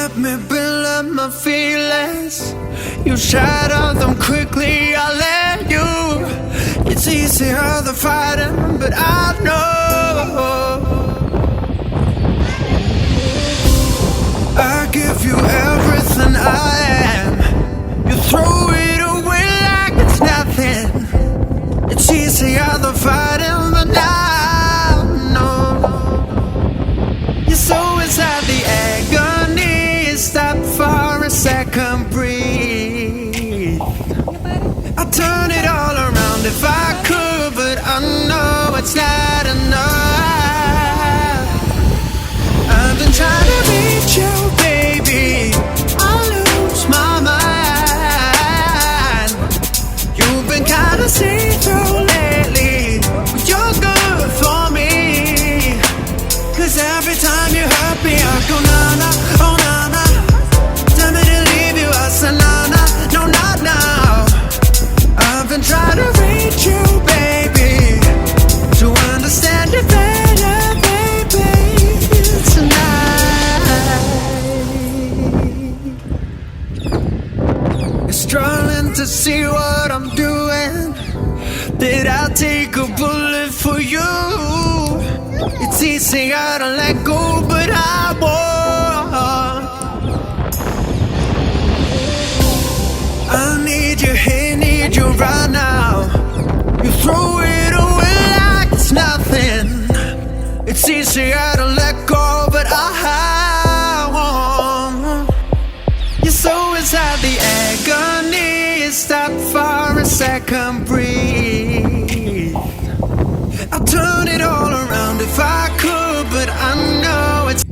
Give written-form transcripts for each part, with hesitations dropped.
let me build up my feelings. You shatter them quickly, I let you. It's easier the fighting, but I know I give you everything I am. You throw it away like it's nothing. It's easier the fighting, but I know you're so inside the agony. Stop for a second, breathe. I'd turn it all around if I could, but I know it's not enough. I've been trying to reach you, baby. I lose my mind. You've been kinda see-through lately, but you're good for me. 'Cause every time you hurt me, I go na-na, oh na-na. Tell me to leave you, I say na-na, no not now. I've been trying to reach you, baby, to understand you better, baby, tonight. You're struggling to see what I'm doing. Did I take a bullet for you? It's easier to let go, but I won't. I need you here, need you right now. You throw it away like it's nothing. It's easier to let go, but I won't. You're so inside the agony. Stop for a second, breathe. I'll turn it all around if I could, but I know it's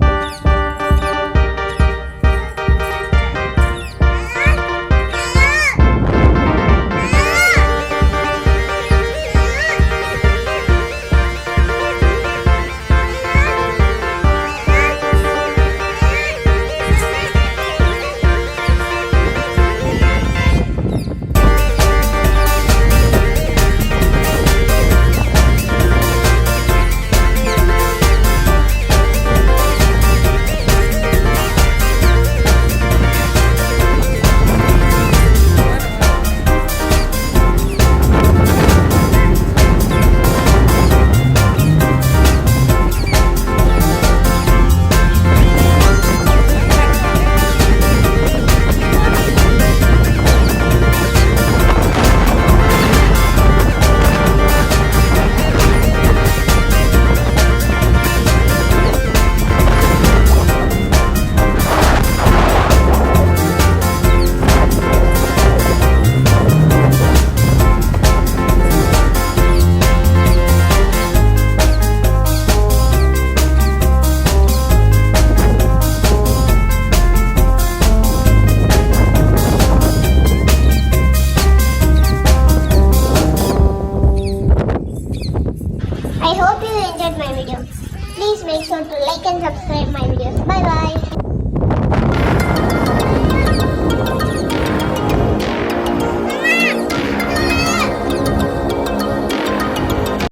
I hope you enjoyed my video. Please make sure to like and subscribe my videos. Bye bye.